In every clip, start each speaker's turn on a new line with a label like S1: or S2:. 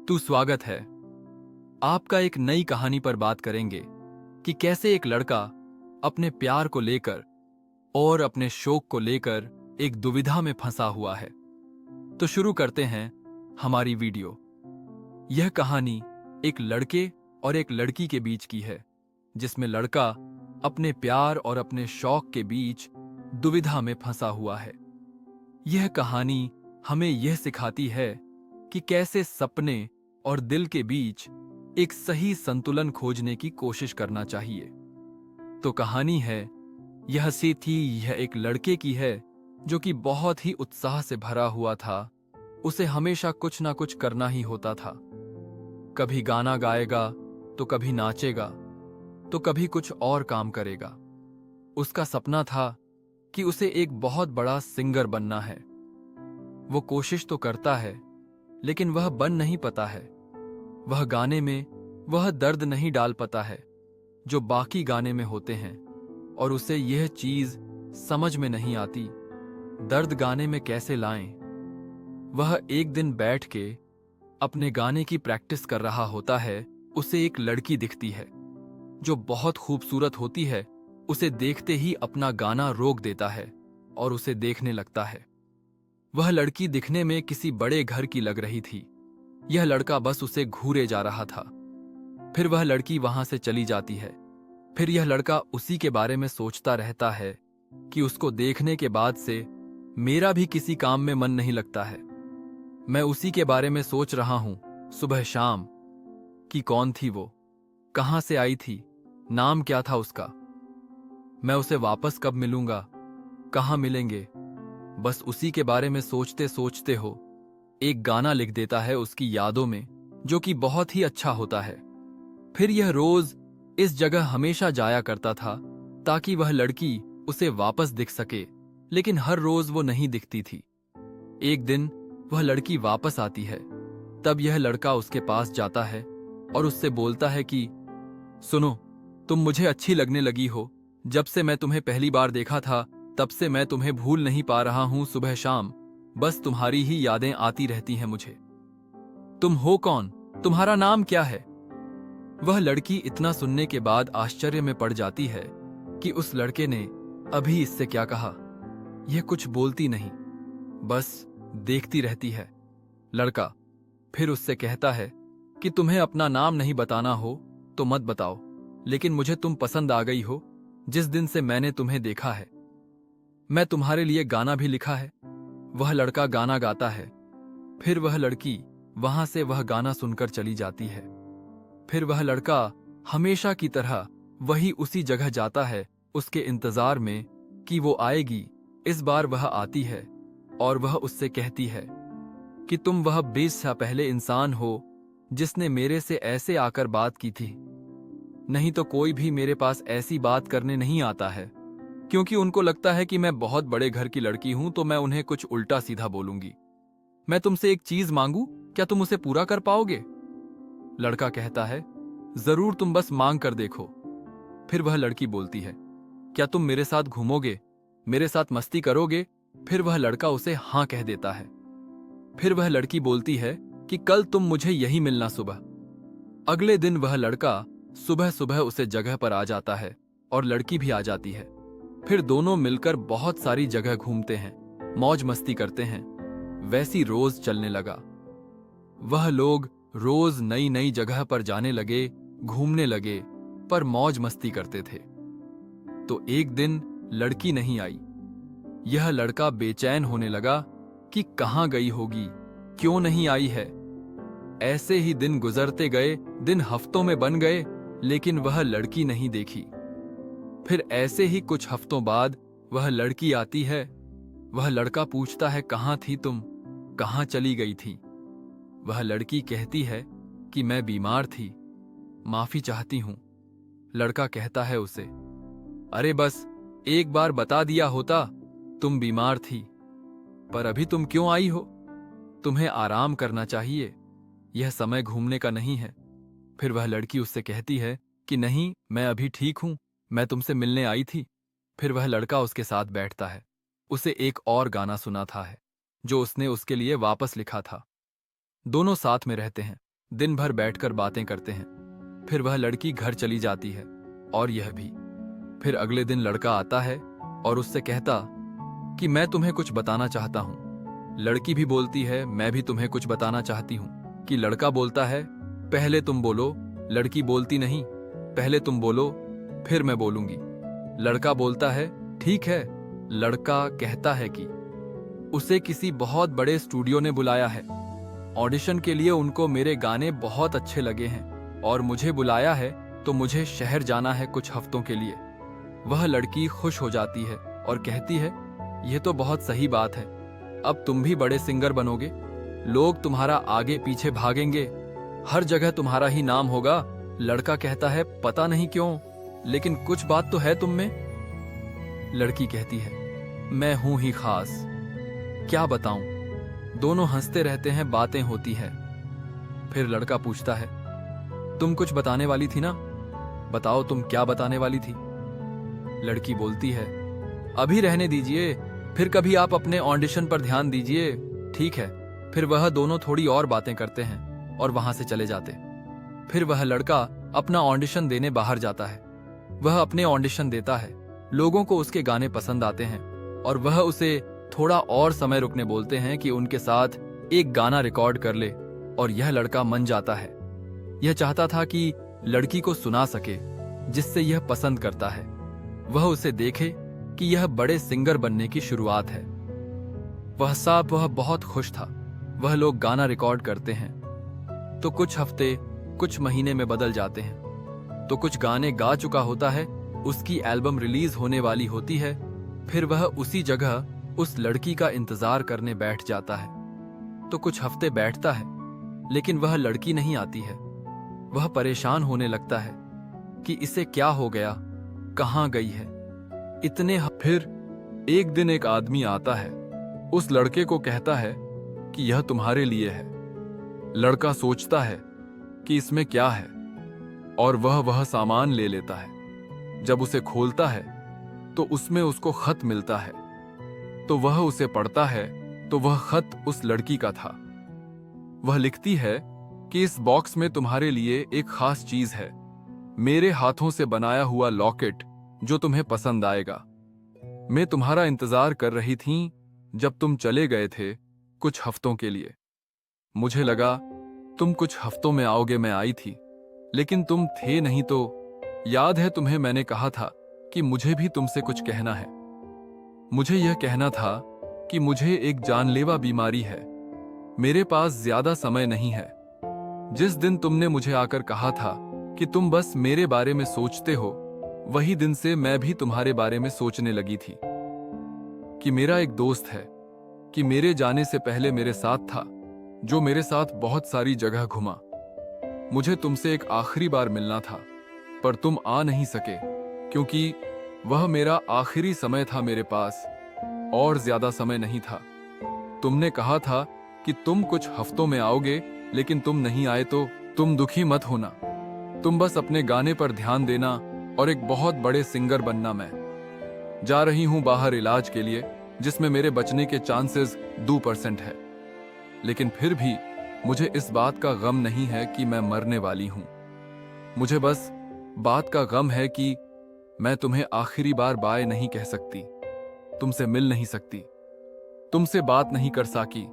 S1: तू स्वागत है। आपका एक नई कहानी पर बात करेंगे कि कैसे एक लड़का अपने प्यार को लेकर और अपने शौक को लेकर एक दुविधा में फंसा हुआ है। तो शुरू करते हैं हमारी वीडियो। यह कहानी एक लड़के और एक लड़की के बीच की है, जिसमें लड़का अपने प्यार और अपने शौक के बीच दुविधा में फंसा हुआ है। यह कहानी हमें यह सिखाती है कि कैसे सपने और दिल के बीच एक सही संतुलन खोजने की कोशिश करना चाहिए। तो कहानी है यह एक लड़के की है जो कि बहुत ही उत्साह से भरा हुआ था। उसे हमेशा कुछ ना कुछ करना ही होता था। कभी गाना गाएगा, तो कभी नाचेगा, तो कभी कुछ और काम करेगा। उसका सपना था कि उसे एक बहुत बड़ा सिंगर बनना है। वो कोशिश तो करता है, लेकिन वह बन नहीं पाता है। वह गाने में वह दर्द नहीं डाल पाता है जो बाकी गाने में होते हैं, और उसे यह चीज समझ में नहीं आती दर्द गाने में कैसे लाएं। वह एक दिन बैठ के अपने गाने की प्रैक्टिस कर रहा होता है। उसे एक लड़की दिखती है जो बहुत खूबसूरत होती है। उसे देखते ही अपना गाना रोक देता है और उसे देखने लगता है। वह लड़की दिखने में किसी बड़े घर की लग रही थी। यह लड़का बस उसे घूरे जा रहा था। फिर वह लड़की वहां से चली जाती है। फिर यह लड़का उसी के बारे में सोचता रहता है कि उसको देखने के बाद से मेरा भी किसी काम में मन नहीं लगता है। मैं उसी के बारे में सोच रहा हूं सुबह शाम कि कौन थी वो, कहां से आई थी, नाम क्या था उसका, मैं उसे वापस कब मिलूंगा, कहां मिलेंगे। बस उसी के बारे में सोचते सोचते हो एक गाना लिख देता है उसकी यादों में, जो कि बहुत ही अच्छा होता है। फिर यह रोज इस जगह हमेशा जाया करता था ताकि वह लड़की उसे वापस दिख सके, लेकिन हर रोज वो नहीं दिखती थी। एक दिन वह लड़की वापस आती है। तब यह लड़का उसके पास जाता है और उससे बोलता है कि सुनो, तुम मुझे अच्छी लगने लगी हो। जब से मैं तुम्हें पहली बार देखा था तब से मैं तुम्हें भूल नहीं पा रहा हूं। सुबह शाम बस तुम्हारी ही यादें आती रहती हैं मुझे। तुम हो कौन? तुम्हारा नाम क्या है? वह लड़की इतना सुनने के बाद आश्चर्य में पड़ जाती है कि उस लड़के ने अभी इससे क्या कहा। यह कुछ बोलती नहीं, बस देखती रहती है। लड़का फिर उससे कहता है कि तुम्हें अपना नाम नहीं बताना हो तो मत बताओ, लेकिन मुझे तुम पसंद आ गई हो जिस दिन से मैंने तुम्हें देखा है। मैं तुम्हारे लिए गाना भी लिखा है। वह लड़का गाना गाता है। फिर वह लड़की वहां से वह गाना सुनकर चली जाती है। फिर वह लड़का हमेशा की तरह वही उसी जगह जाता है, उसके इंतजार में कि वो आएगी। इस बार वह आती है और वह उससे कहती है कि तुम वह 20 साल पहले इंसान हो जिसने मेरे से ऐसे आकर बात की थी। नहीं तो कोई भी मेरे पास ऐसी बात करने नहीं आता है, क्योंकि उनको लगता है कि मैं बहुत बड़े घर की लड़की हूं, तो मैं उन्हें कुछ उल्टा सीधा बोलूंगी। मैं तुमसे एक चीज मांगू, क्या तुम उसे पूरा कर पाओगे? लड़का कहता है जरूर, तुम बस मांग कर देखो। फिर वह लड़की बोलती है क्या तुम मेरे साथ घूमोगे, मेरे साथ मस्ती करोगे? फिर वह लड़का उसे हां कह देता है। फिर वह लड़की बोलती है कि कल तुम मुझे यही मिलना सुबह। अगले दिन वह लड़का सुबह सुबह उसे जगह पर आ जाता है और लड़की भी आ जाती है। फिर दोनों मिलकर बहुत सारी जगह घूमते हैं, मौज मस्ती करते हैं। वैसी रोज चलने लगा। वह लोग रोज नई नई जगह पर जाने लगे, घूमने लगे, पर मौज मस्ती करते थे। तो एक दिन लड़की नहीं आई। यह लड़का बेचैन होने लगा कि कहां गई होगी, क्यों नहीं आई है। ऐसे ही दिन गुजरते गए, दिन हफ्तों में बन गए, लेकिन वह लड़की नहीं देखी। फिर ऐसे ही कुछ हफ्तों बाद वह लड़की आती है। वह लड़का पूछता है कहां थी तुम, कहां चली गई थी? वह लड़की कहती है कि मैं बीमार थी, माफी चाहती हूं। लड़का कहता है उसे अरे बस एक बार बता दिया होता तुम बीमार थी, पर अभी तुम क्यों आई हो? तुम्हें आराम करना चाहिए, यह समय घूमने का नहीं है। फिर वह लड़की उससे कहती है कि नहीं, मैं अभी ठीक हूं, मैं तुमसे मिलने आई थी। फिर वह लड़का उसके साथ बैठता है। उसे एक और गाना सुना था है जो उसने उसके लिए वापस लिखा था। दोनों साथ में रहते हैं। दिन भर बैठकर बातें करते हैं। फिर वह लड़की घर चली जाती है और यह भी। फिर अगले दिन लड़का आता है और उससे कहता कि मैं तुम्हें कुछ बताना चाहता हूं। लड़की भी बोलती है मैं भी तुम्हें कुछ बताना चाहती हूं। कि लड़का बोलता है पहले तुम बोलो। लड़की बोलती नहीं, पहले तुम बोलो फिर मैं बोलूंगी। लड़का बोलता है ठीक है। लड़का कहता है कि उसे किसी बहुत बड़े स्टूडियो ने बुलाया है। ऑडिशन के लिए उनको मेरे गाने बहुत अच्छे लगे हैं और मुझे बुलाया है, तो मुझे शहर जाना है कुछ हफ्तों के लिए। वह लड़की खुश हो जाती है और कहती है यह तो बहुत सही बात है, अब तुम भी बड़े सिंगर बनोगे, लोग तुम्हारा आगे पीछे भागेंगे, हर जगह तुम्हारा ही नाम होगा। लड़का कहता है पता नहीं क्यों, लेकिन कुछ बात तो है तुम में। लड़की कहती है मैं हूं ही खास, क्या बताऊं। दोनों हंसते रहते हैं, बातें होती है। फिर लड़का पूछता है तुम कुछ बताने वाली थी ना, बताओ तुम क्या बताने वाली थी। लड़की बोलती है अभी रहने दीजिए, फिर कभी आप अपने ऑडिशन पर ध्यान दीजिए, ठीक है। फिर वह दोनों थोड़ी और बातें करते हैं और वहां से चले जाते। फिर वह लड़का अपना ऑडिशन देने बाहर जाता है। वह अपने ऑडिशन देता है, लोगों को उसके गाने पसंद आते हैं और वह उसे थोड़ा और समय रुकने बोलते हैं कि उनके साथ एक गाना रिकॉर्ड कर ले। और यह लड़का मन जाता है। यह चाहता था कि लड़की को सुना सके जिससे यह पसंद करता है, वह उसे देखे कि यह बड़े सिंगर बनने की शुरुआत है। वह बहुत खुश था। वह लोग गाना रिकॉर्ड करते हैं तो कुछ हफ्ते कुछ महीने में बदल जाते हैं, तो कुछ गाने गा चुका होता है, उसकी एल्बम रिलीज होने वाली होती है। फिर वह उसी जगह उस लड़की का इंतजार करने बैठ जाता है। तो कुछ हफ्ते बैठता है लेकिन वह लड़की नहीं आती है। वह परेशान होने लगता है कि इसे क्या हो गया, कहां गई है फिर एक दिन एक आदमी आता है, उस लड़के को कहता है कि यह तुम्हारे लिए है। लड़का सोचता है कि इसमें क्या है और वह सामान ले लेता है। जब उसे खोलता है तो उसमें उसको खत मिलता है, तो वह उसे पढ़ता है तो वह खत उस लड़की का था। वह लिखती है कि इस बॉक्स में तुम्हारे लिए एक खास चीज है, मेरे हाथों से बनाया हुआ लॉकेट जो तुम्हें पसंद आएगा। मैं तुम्हारा इंतजार कर रही थी जब तुम चले गए थे कुछ हफ्तों के लिए। मुझे लगा तुम कुछ हफ्तों में आओगे, मैं आई थी लेकिन तुम थे नहीं। तो याद है तुम्हें मैंने कहा था कि मुझे भी तुमसे कुछ कहना है। मुझे यह कहना था कि मुझे एक जानलेवा बीमारी है, मेरे पास ज्यादा समय नहीं है। जिस दिन तुमने मुझे आकर कहा था कि तुम बस मेरे बारे में सोचते हो, वही दिन से मैं भी तुम्हारे बारे में सोचने लगी थी। कि मेरा एक दोस्त है कि मेरे जाने से पहले मेरे साथ था, जो मेरे साथ बहुत सारी जगह घुमा। मुझे तुमसे एक आखिरी बार मिलना था पर तुम आ नहीं सके क्योंकि वह मेरा आखिरी समय था, मेरे पास और ज्यादा समय नहीं था। तुमने कहा था कि तुम कुछ हफ्तों में आओगे लेकिन तुम नहीं आए, तो तुम दुखी मत होना, तुम बस अपने गाने पर ध्यान देना और एक बहुत बड़े सिंगर बनना। मैं जा रही हूं बाहर इलाज के लिए जिसमें मेरे बचने के चांसेस 2% है, लेकिन फिर भी मुझे इस बात का गम नहीं है कि मैं मरने वाली हूं। मुझे बस बात का गम है कि मैं तुम्हें आखिरी बार बाय नहीं कह सकती, तुमसे मिल नहीं सकती, तुमसे बात नहीं कर सकी।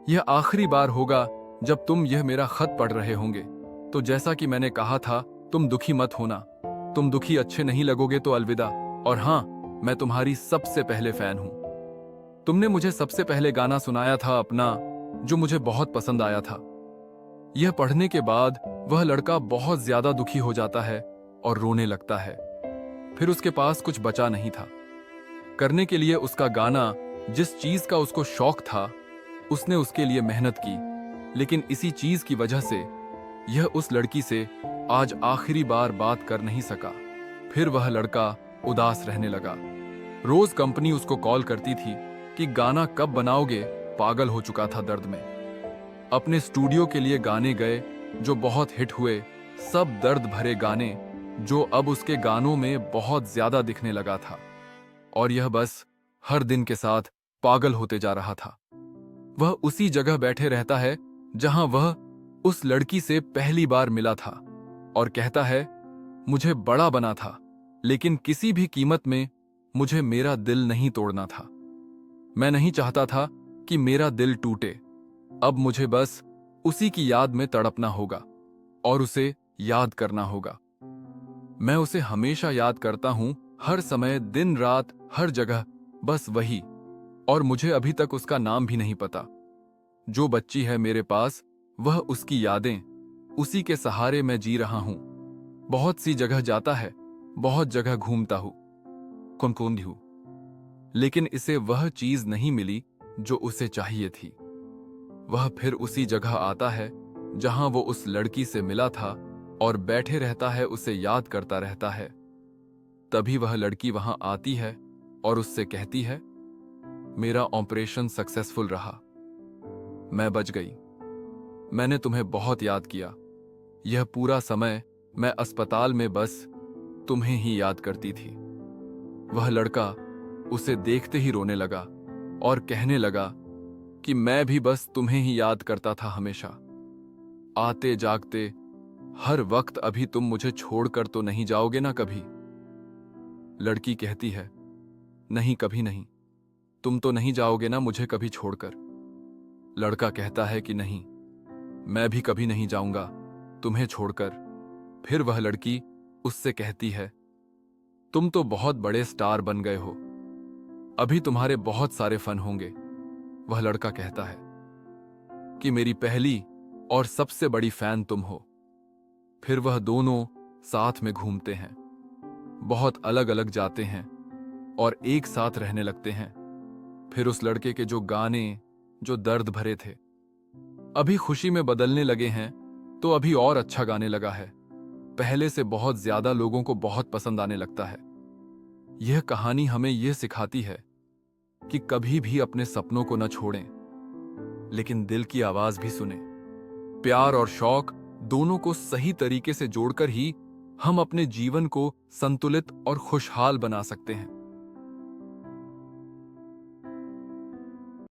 S1: यह आखिरी बार होगा जब तुम यह मेरा खत पढ़ रहे होंगे। तो जैसा कि मैंने कहा था, तुम दुखी मत होना, तुम दुखी अच्छे नहीं लगोगे तो अलविदा। और हां, मैं तुम्हारी सबसे पहले फैन हूं। तुमने मुझे सबसे पहले गाना सुनाया था अपना, जो मुझे बहुत पसंद आया था। यह पढ़ने के बाद वह लड़का बहुत ज्यादा दुखी हो जाता है और रोने लगता है। फिर उसके पास कुछ बचा नहीं था करने के लिए। उसका गाना, जिस चीज का उसको शौक था, उसने उसके लिए मेहनत की, लेकिन इसी चीज की वजह से यह उस लड़की से आज आखिरी बार बात कर नहीं सका। फिर वह लड़का उदास रहने लगा। रोज कंपनी उसको कॉल करती थी कि गाना कब बनाओगे, पागल हो चुका था दर्द में। अपने स्टूडियो के लिए गाने गए जो बहुत हिट हुए, सब दर्द भरे गाने जो अब उसके गानों में बहुत ज्यादा दिखने लगा था। और यह बस हर दिन के साथ पागल होते जा रहा था। वह उसी जगह बैठे रहता है जहां वह उस लड़की से पहली बार मिला था और कहता है, मुझे बड़ा बना था, लेकिन किसी भी कीमत में मुझे मेरा दिल नहीं तोड़ना था। मैं नहीं चाहता था कि मेरा दिल टूटे। अब मुझे बस उसी की याद में तड़पना होगा और उसे याद करना होगा। मैं उसे हमेशा याद करता हूं, हर समय, दिन रात, हर जगह, बस वही। और मुझे अभी तक उसका नाम भी नहीं पता। जो बच्ची है मेरे पास, वह उसकी यादें, उसी के सहारे मैं जी रहा हूं। बहुत सी जगह जाता है, बहुत जगह घूमता हूं, कौन हूं, लेकिन इसे वह चीज नहीं मिली जो उसे चाहिए थी। वह फिर उसी जगह आता है जहां वो उस लड़की से मिला था और बैठे रहता है, उसे याद करता रहता है। तभी वह लड़की वहां आती है और उससे कहती है, मेरा ऑपरेशन सक्सेसफुल रहा, मैं बच गई। मैंने तुम्हें बहुत याद किया। यह पूरा समय मैं अस्पताल में बस तुम्हें ही याद करती थी। वह लड़का उसे देखते ही रोने लगा और कहने लगा कि मैं भी बस तुम्हें ही याद करता था हमेशा, आते जागते, हर वक्त। अभी तुम मुझे छोड़कर तो नहीं जाओगे ना कभी? लड़की कहती है, नहीं, कभी नहीं। तुम तो नहीं जाओगे ना मुझे कभी छोड़कर? लड़का कहता है कि नहीं, मैं भी कभी नहीं जाऊंगा तुम्हें छोड़कर। फिर वह लड़की उससे कहती है, तुम तो बहुत बड़े स्टार बन गए हो, अभी तुम्हारे बहुत सारे फन होंगे। वह लड़का कहता है कि मेरी पहली और सबसे बड़ी फैन तुम हो। फिर वह दोनों साथ में घूमते हैं, बहुत अलग अलग जाते हैं और एक साथ रहने लगते हैं। फिर उस लड़के के जो गाने, जो दर्द भरे थे, अभी खुशी में बदलने लगे हैं, तो अभी और अच्छा गाने लगा है। पहले से बहुत ज्यादा लोगों को बहुत पसंद आने लगता है। यह कहानी हमें यह सिखाती है कि कभी भी अपने सपनों को न छोड़ें, लेकिन दिल की आवाज भी सुने। प्यार और शौक दोनों को सही तरीके से जोड़कर ही हम अपने जीवन को संतुलित और खुशहाल बना सकते हैं।